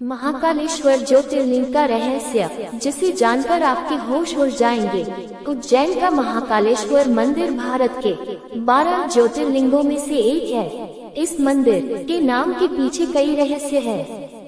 महाकालेश्वर ज्योतिर्लिंग का रहस्य, जिसे जानकर आपके होश उड़ जाएंगे। उज्जैन का महाकालेश्वर मंदिर भारत के 12 ज्योतिर्लिंगों में से एक है। इस मंदिर के नाम के पीछे कई रहस्य है।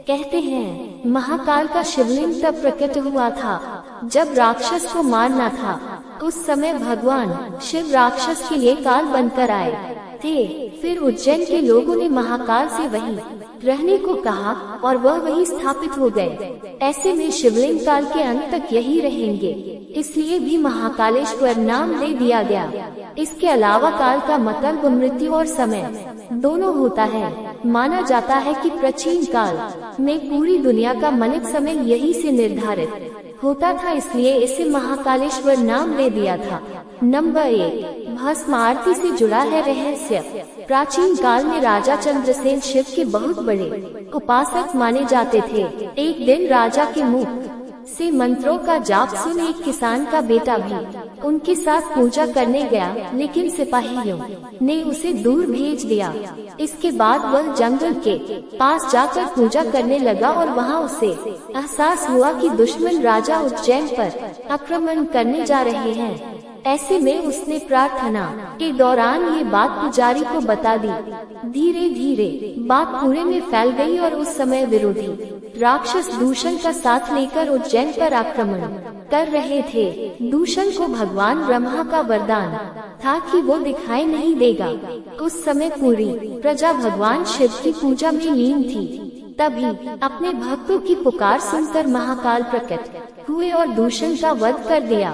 कहते हैं महाकाल का शिवलिंग तब प्रकट हुआ था जब राक्षस को मारना था। उस समय भगवान शिव राक्षस के लिए काल बनकर आए थे। फिर उज्जैन के लोगों ने महाकाल से वहीं रहने को कहा और वह वहीं स्थापित हो गए। ऐसे में शिवलिंग काल के अंत तक यही रहेंगे, इसलिए भी महाकालेश्वर नाम दे दिया गया। इसके अलावा काल का मतलब मृत्यु और समय दोनों होता है। माना जाता है कि प्राचीन काल में पूरी दुनिया का मानक समय यही से निर्धारित होता था, इसलिए इसे महाकालेश्वर नाम दे दिया था। नंबर 1, भस्म आरती से जुड़ा है रहस्य। प्राचीन काल में राजा चंद्रसेन शिव के बहुत बड़े उपासक माने जाते थे। एक दिन राजा के मुख से मंत्रों का जाप सुन एक किसान का बेटा भी उनके साथ पूजा करने गया, लेकिन सिपाहियों ने उसे दूर भेज दिया। इसके बाद वह जंगल के पास जाकर पूजा करने लगा और वहां उसे एहसास हुआ कि दुश्मन राजा उज्जैन पर आक्रमण करने जा रहे हैं। ऐसे में उसने प्रार्थना के दौरान ये बात पुजारी को बता दी। धीरे धीरे बात पूरे में फैल गई और उस समय विरोधी राक्षस दूषण का साथ लेकर उज्जैन पर आक्रमण कर रहे थे। दूषण को भगवान ब्रह्मा का वरदान था कि वो दिखाई नहीं देगा। उस समय पूरी प्रजा भगवान शिव की पूजा में लीन थी। तभी अपने भक्तों की पुकार सुनकर महाकाल प्रकट हुए और दूषण का वध कर दिया।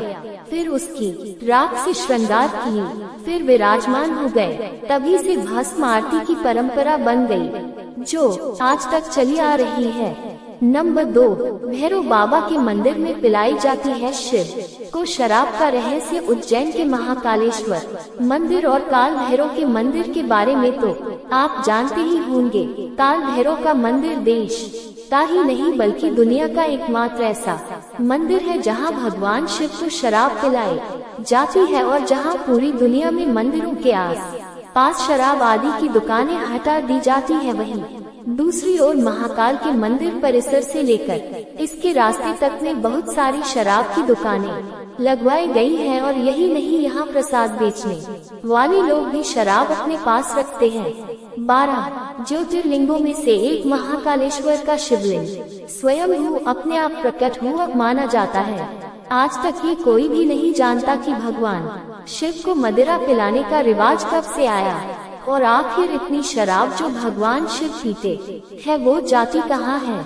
फिर उसकी राख से श्रृंगार की, फिर विराजमान हो गए। तभी से भस्म आरती की परंपरा बन गई, जो आज तक चली आ रही है। नंबर 2, भैरव बाबा के मंदिर में पिलाई जाती है शिव को शराब का रहस्य। उज्जैन के महाकालेश्वर मंदिर और काल भैरव के मंदिर के बारे में तो आप जानते ही होंगे। काल भैरव का मंदिर देश का ही नहीं बल्कि दुनिया का एकमात्र ऐसा मंदिर है जहां भगवान शिव को शराब पिलाई जाती है और जहां पूरी दुनिया में मंदिरों के आस पास शराब आदि की दुकानें हटा दी जाती है। वहीं दूसरी ओर महाकाल के मंदिर परिसर से लेकर इसके रास्ते तक में बहुत सारी शराब की दुकानें लगवाई गई हैं और यही नहीं, यहाँ प्रसाद बेचने वाले लोग भी शराब अपने पास रखते हैं। 12 ज्योतिर्लिंगों में से एक महाकालेश्वर का शिवलिंग स्वयं अपने आप प्रकट हुआ माना जाता है। आज तक ये कोई भी नहीं जानता कि भगवान शिव को मदिरा पिलाने का रिवाज कब से आया और आखिर इतनी शराब जो भगवान शिव पीते है वो जाती कहाँ है।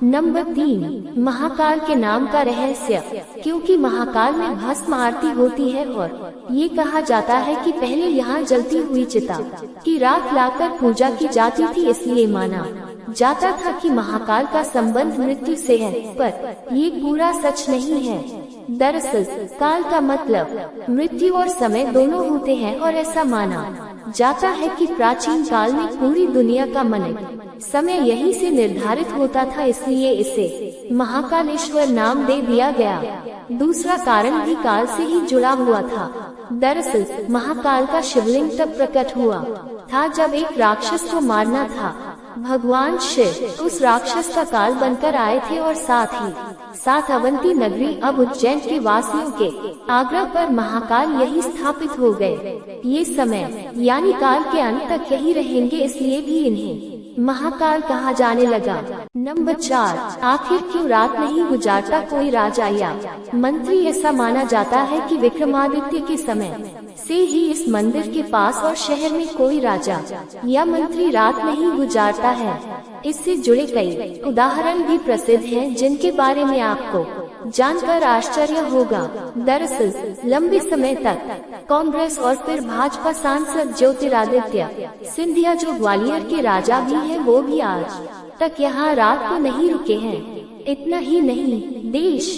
नंबर 3, महाकाल के नाम का रहस्य। क्योंकि महाकाल में भस्म आरती होती है और ये कहा जाता है कि पहले यहाँ जलती हुई चिता की राख लाकर पूजा की जाती थी, इसलिए माना जाता था कि महाकाल का संबंध मृत्यु से है, पर ये पूरा सच नहीं है। दरअसल काल का मतलब मृत्यु और समय दोनों होते हैं और ऐसा माना जाता है कि प्राचीन काल में पूरी दुनिया का मानक समय यही से निर्धारित होता था, इसलिए इसे महाकालेश्वर नाम दे दिया गया। दूसरा कारण भी काल से ही जुड़ा हुआ था। दरअसल महाकाल का शिवलिंग तब प्रकट हुआ था जब एक राक्षस को मारना था। भगवान शिव उस राक्षस का काल बनकर आए थे और साथ अवंती नगरी अब उज्जैन के वासियों के आग्रह पर महाकाल यही स्थापित हो गए। ये समय यानी काल के अंत तक यही रहेंगे, इसलिए भी इन्हें महाकाल कहा जाने लगा। नंबर 4, आखिर क्यों रात नहीं गुजारता कोई राजा या मंत्री। ऐसा माना जाता है कि विक्रमादित्य के समय से ही इस मंदिर के पास और शहर में कोई राजा या मंत्री रात नहीं गुजारता है। इससे जुड़े कई उदाहरण भी प्रसिद्ध हैं, जिनके बारे में आपको जानकर आश्चर्य होगा। दरअसल लंबे समय तक कांग्रेस और फिर भाजपा सांसद ज्योतिरादित्य सिंधिया, जो ग्वालियर के राजा भी हैं, वो भी आज तक यहाँ रात को नहीं रुके हैं। इतना ही नहीं, देश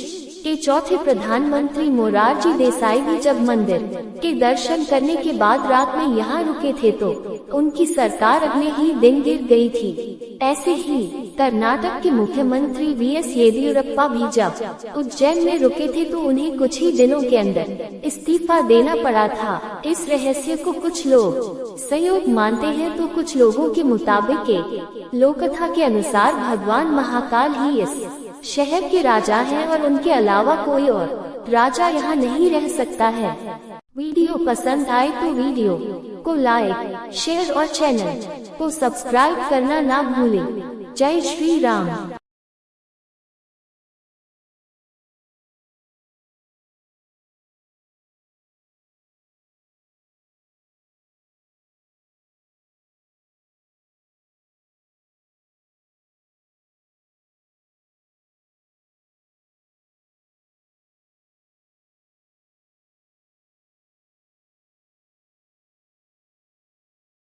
के चौथे प्रधानमंत्री मोरारजी देसाई भी जब मंदिर के दर्शन करने के बाद रात में यहाँ रुके थे तो उनकी सरकार अगले ही दिन गिर गई थी। ऐसे ही कर्नाटक के मुख्यमंत्री वीएस येदियुरप्पा भी जब उज्जैन में रुके थे तो उन्हें कुछ ही दिनों के अंदर इस्तीफा देना पड़ा था। इस रहस्य को कुछ लोग संयोग मानते हैं तो कुछ लोगों के मुताबिक एक लोककथा के अनुसार भगवान महाकाल ही इस शहर के राजा हैं और उनके अलावा कोई और राजा यहाँ नहीं रह सकता है। वीडियो पसंद आए तो वीडियो को लाइक, शेयर और चैनल को सब्सक्राइब करना ना भूलें। जय श्री राम।